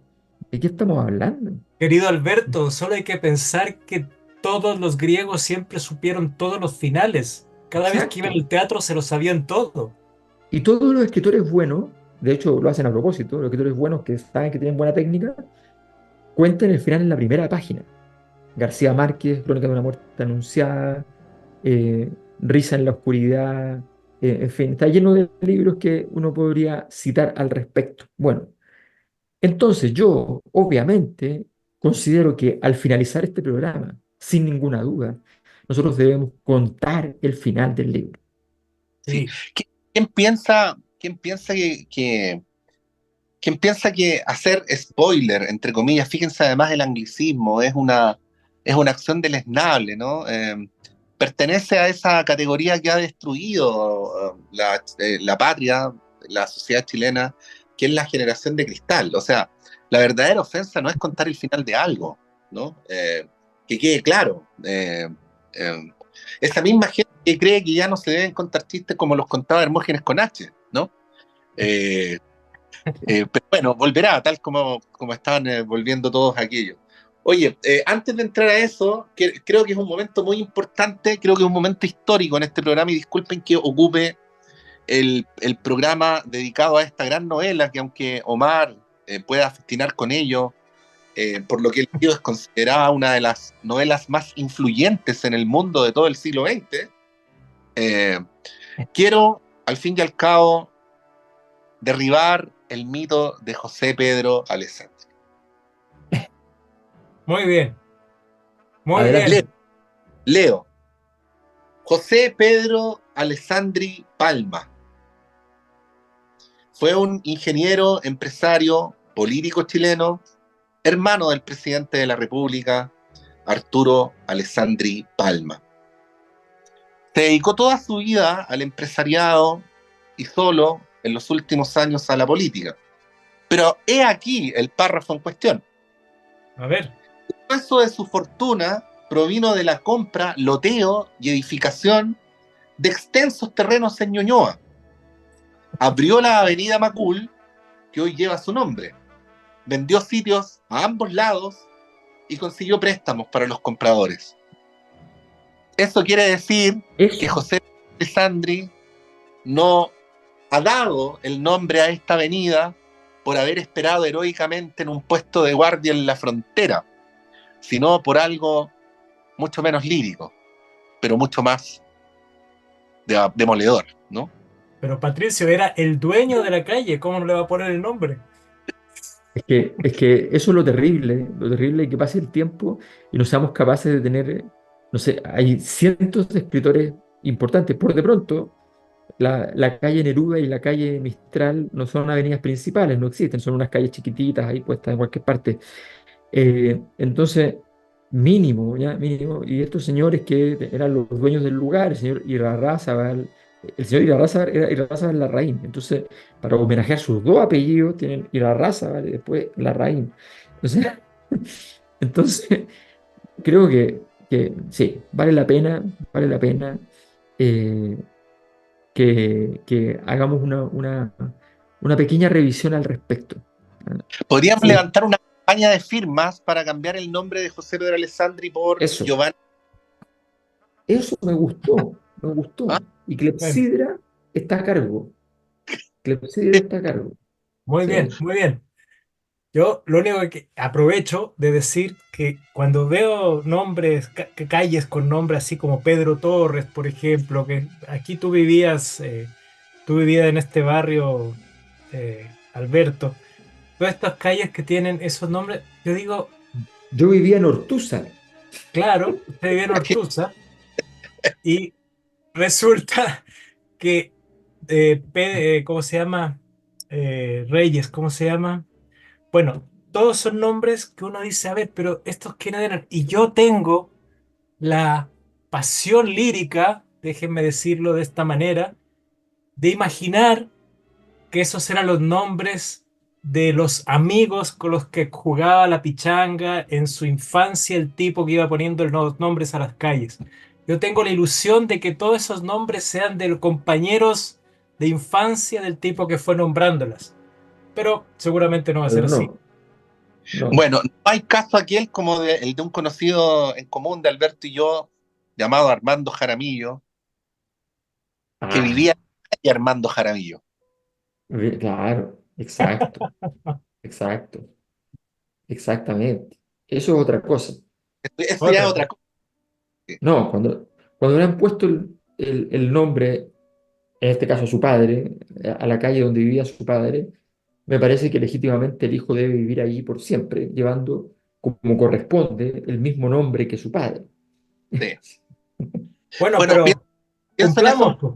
¿de qué estamos hablando? Querido Alberto, solo hay que pensar que todos los griegos siempre supieron todos los finales. Cada vez que iban Exacto. al teatro se lo sabían todo. Y todos los escritores buenos, de hecho lo hacen a propósito, los escritores buenos que saben que tienen buena técnica, cuentan el final en la primera página. García Márquez, Crónica de una muerte anunciada, eh, Risa en la oscuridad, en fin, está lleno de libros que uno podría citar al respecto. Bueno, entonces yo obviamente considero que al finalizar este programa, sin ninguna duda, nosotros debemos contar el final del libro. Sí. Sí, ¿Quién piensa que hacer spoiler, entre comillas, fíjense además el anglicismo, es una acción deleznable, ¿no? Pertenece a esa categoría que ha destruido la patria, la sociedad chilena, que es la generación de cristal. O sea, la verdadera ofensa no es contar el final de algo, ¿no? Que quede claro. Esa misma gente que cree que ya no se deben contar chistes como los contaba Hermógenes con H, ¿no? Eh, pero bueno, volverá, tal como estaban volviendo todos aquellos. Oye, antes de entrar a eso, creo que es un momento muy importante, creo que es un momento histórico en este programa, y disculpen que ocupe el programa dedicado a esta gran novela, que aunque Omar pueda festinar con ello, por lo que el libro es considerada una de las novelas más influyentes en el mundo de todo el siglo XX, quiero, al fin y al cabo, derribar el mito de José Pedro Alessandri. muy bien, muy Adelante. bien. Leo. José Pedro Alessandri Palma fue un ingeniero, empresario, político chileno, hermano del presidente de la República, Arturo Alessandri Palma. Se dedicó toda su vida al empresariado y solo en los últimos años a la política. Pero he aquí el párrafo en cuestión. A ver, El grueso de su fortuna provino de la compra, loteo y edificación de extensos terrenos en Ñuñoa. Abrió la avenida Macul, que hoy lleva su nombre. Vendió sitios a ambos lados y consiguió préstamos para los compradores. Eso quiere decir Eso. que José Alessandri no ha dado el nombre a esta avenida por haber esperado heroicamente en un puesto de guardia en la frontera, sino por algo mucho menos lírico, pero mucho más demoledor, ¿no? pero Patricio era el dueño de la calle, ¿cómo no le va a poner el nombre? Es que eso es lo terrible es que pase el tiempo y no seamos capaces de tener, no sé, hay cientos de escritores importantes. Por de pronto, la calle Neruda y la calle Mistral no son avenidas principales, no existen, son unas calles chiquititas ahí puestas en cualquier parte. Entonces, mínimo, ya, mínimo. Y estos señores que eran los dueños del lugar, el señor Irarrázaval, el señor Irarrázaval era Irarrázaval Larraín. Entonces, para homenajear sus dos apellidos, tienen Irarrázaval y después Larraín. Entonces, entonces creo que sí, vale la pena eh, que hagamos una pequeña revisión al respecto. Podríamos Sí, levantar una campaña de firmas para cambiar el nombre de José Pedro Alessandri por eso. Giovanni. Eso me gustó, me ¿Ah? gustó. Y Bueno, Clepsidra está a cargo. Clepsidra está a cargo. muy Sí. bien, muy bien. Yo lo único que aprovecho de decir que cuando veo nombres, calles con nombres así como Pedro Torres, por ejemplo, que aquí tú vivías en este barrio, Alberto, todas estas calles que tienen esos nombres, yo digo, Yo vivía en Ortuza. claro, usted vive en Ortuza y resulta que, ¿cómo se llama? Reyes, ¿cómo se llama? Bueno, todos son nombres que uno dice, a ver, pero estos quiénes eran. Y yo tengo la pasión lírica, déjenme decirlo de esta manera, de imaginar que esos eran los nombres de los amigos con los que jugaba la pichanga en su infancia, el tipo que iba poniendo los nombres a las calles. Yo tengo la ilusión de que todos esos nombres sean de los compañeros de infancia del tipo que fue nombrándolas. Pero seguramente no va a ser Pero así. no. Bueno, no hay caso aquel como el de un conocido en común de Alberto y yo, llamado Armando Jaramillo, que Ah, vivía en la calle Armando Jaramillo. claro, exacto, exactamente. Eso es otra cosa. Eso ya es Otra. otra cosa. No, cuando le han puesto el nombre, en este caso a su padre, a la calle donde vivía su padre, me parece que legítimamente el hijo debe vivir ahí por siempre, llevando como corresponde el mismo nombre que su padre. Sí. Bueno, Bueno, pero cumplamos, pues.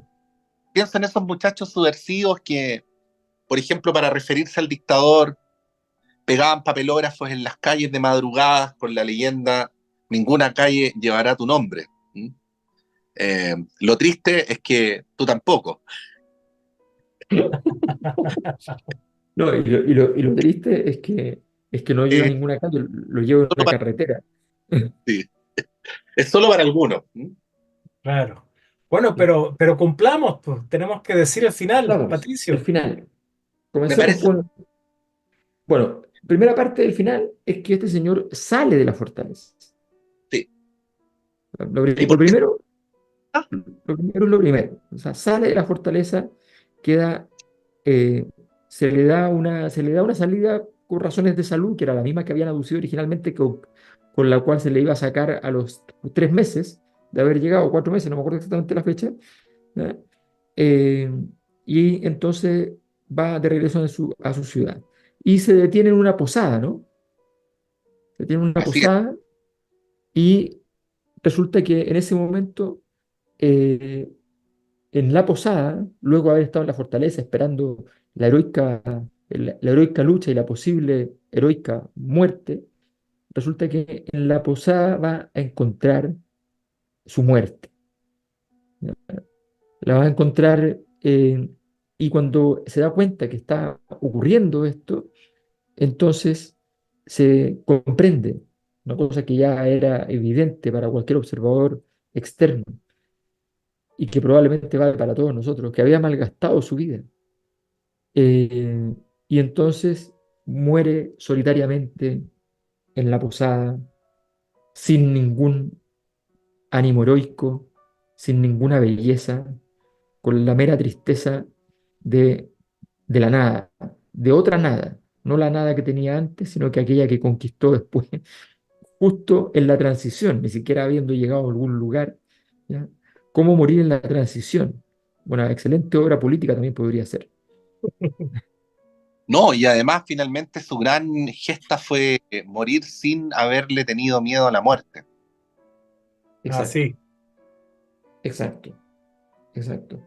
pienso en esos muchachos subversivos que, por ejemplo, para referirse al dictador, pegaban papelógrafos en las calles de madrugadas con la leyenda: ninguna calle llevará tu nombre. ¿Mm? Lo triste es que tú tampoco. No, y lo triste es que no lleva Eh, ninguna calle, lo lleva en solo una para, carretera. sí, es solo para algunos. ¿Mm? Claro. Bueno, pero cumplamos, pues. Tenemos que decir el final, Vamos, el Patricio. final. Me Comencemos parece, por, bueno, primera parte del final es que este señor sale de la fortaleza. sí. Lo, ¿Y pri- lo por qué? primero, Ah, lo primero es lo primero. O sea, sale de la fortaleza, queda, eh, se le da una salida por razones de salud, que era la misma que habían aducido originalmente, con la cual se le iba a sacar a los 3 meses de haber llegado, 4 meses, no me acuerdo exactamente la fecha. ¿Ya? Eh, y entonces va de regreso a su ciudad. Y se detiene en una posada, ¿no? Se detiene en una así es. posada y resulta que en ese momento, eh, en la posada, luego de haber estado en la fortaleza esperando la heroica lucha y la posible heroica muerte, resulta que en la posada va a encontrar su muerte. ¿Ya? La va a encontrar, y cuando se da cuenta que está ocurriendo esto, entonces se comprende una cosa que ya era evidente para cualquier observador externo y que probablemente vale para todos nosotros, que había malgastado su vida. Eh, y entonces muere solitariamente en la posada, sin ningún ánimo heroico, sin ninguna belleza, con la mera tristeza de, de la nada, de otra nada, no la nada que tenía antes, sino que aquella que conquistó después, justo en la transición, ni siquiera habiendo llegado a algún lugar. ¿Ya? ¿Cómo morir en la transición? Una excelente obra política también podría ser. No, y además finalmente su gran gesta fue morir sin haberle tenido miedo a la muerte. Ah, Exacto, sí. exacto, exacto.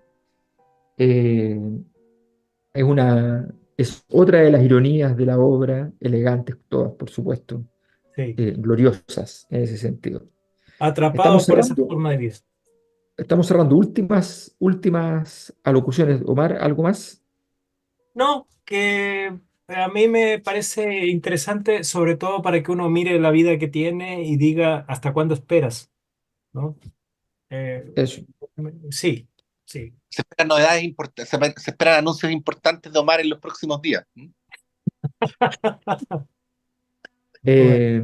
Eh, es otra de las ironías de la obra, elegantes todas, por supuesto, Sí. gloriosas en ese sentido. Estamos Atrapados por esa cerrando, forma de vida. estamos cerrando últimas alocuciones. Omar, ¿algo más? No, que a mí me parece interesante, sobre todo para que uno mire la vida que tiene y diga hasta cuándo esperas, ¿no? Eh, Eso. sí, sí. Se esperan novedades importantes, se esperan anuncios importantes de Omar en los próximos días. ¿Mm? Bueno, Eh,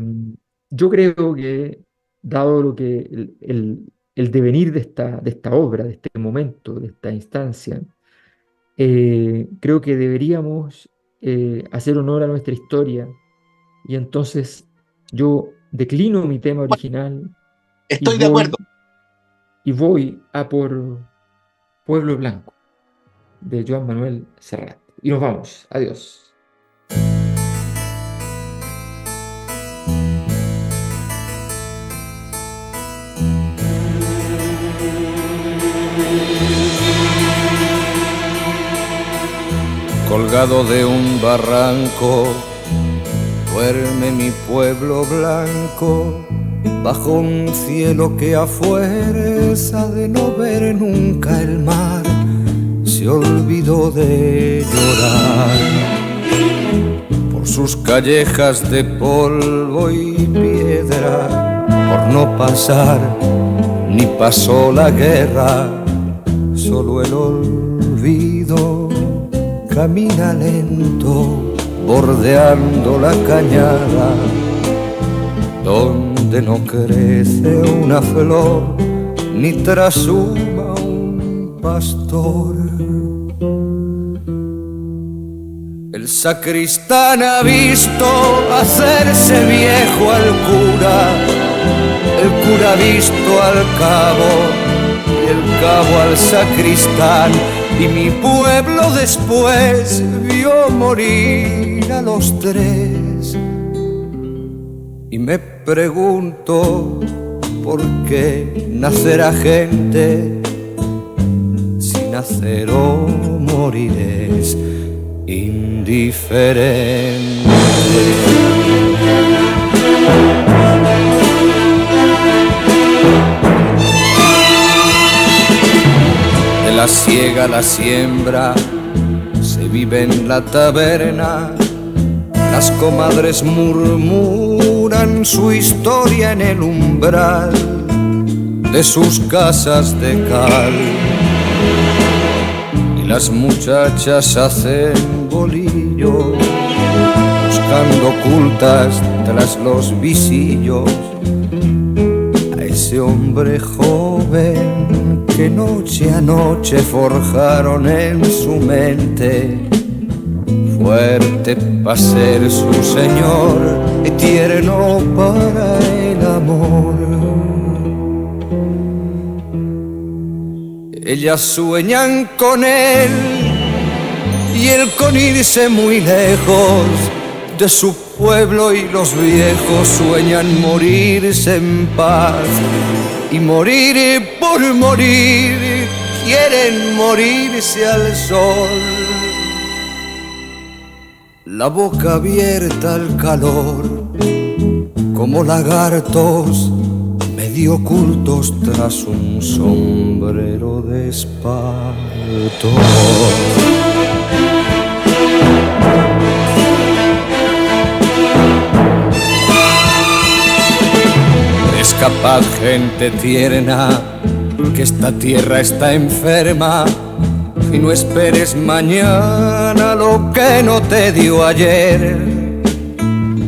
yo creo que, dado lo que el devenir de esta obra, de este momento, de esta instancia, creo que deberíamos hacer honor a nuestra historia. Y entonces yo declino mi tema original y Estoy de voy, acuerdo. y voy a por Pueblo Blanco, de Joan Manuel Serrat. Y nos vamos. Adiós. Colgado de un barranco, duerme mi pueblo blanco, bajo un cielo que a fuerza de no ver nunca el mar, se olvidó de llorar. Por sus callejas de polvo y piedra, por no pasar, ni pasó la guerra, solo el olvido camina lento, bordeando la cañada, donde no crece una flor, ni trashuma un pastor. El sacristán ha visto hacerse viejo al cura, el cura ha visto al cabo, y el cabo al sacristán, y mi pueblo después vio morir a los tres. Y me pregunto por qué nacerá gente si nacer o morir es indiferente. De la siega a la siembra se vive en la taberna, las comadres murmuran su historia en el umbral de sus casas de cal, y las muchachas hacen bolillo buscando ocultas tras los visillos a ese hombre joven que noche a noche forjaron en su mente, fuerte para ser su señor y tierno para el amor. Ellas sueñan con él y él con irse muy lejos de su pueblo, y los viejos sueñan morirse en paz, y morir por morir quieren morirse al sol. La boca abierta al calor, como lagartos medio ocultos tras un sombrero de espanto. Es capaz gente tierna, que esta tierra está enferma, y no esperes mañana lo que no te dio ayer,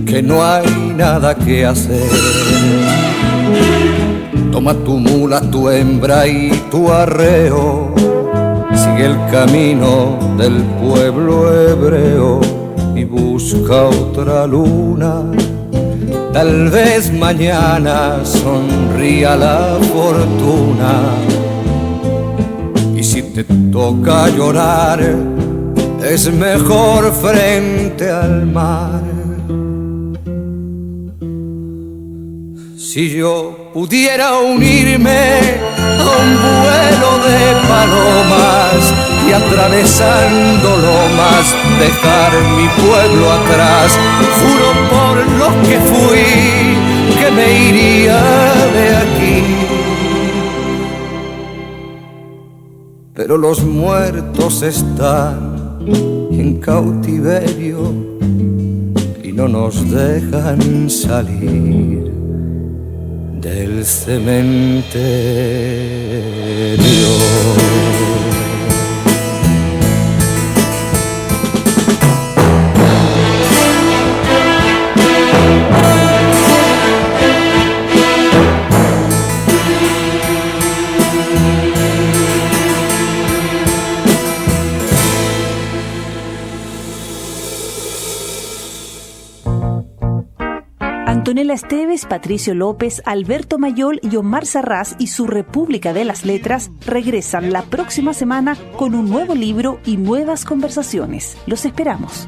que no hay nada que hacer. Toma tu mula, tu hembra y tu arreo, sigue el camino del pueblo hebreo y busca otra luna. Tal vez mañana sonría la fortuna, y si te toca llorar, es mejor frente al mar. Si yo pudiera unirme a un vuelo de palomas y atravesando lomas dejar mi pueblo atrás, juro por lo que fui que me iría de aquí. Pero los muertos están en cautiverio y no nos dejan salir del cementerio. Antonella Esteves, Patricio López, Alberto Mayol y Omar Sarraz y su República de las Letras regresan la próxima semana con un nuevo libro y nuevas conversaciones. Los esperamos.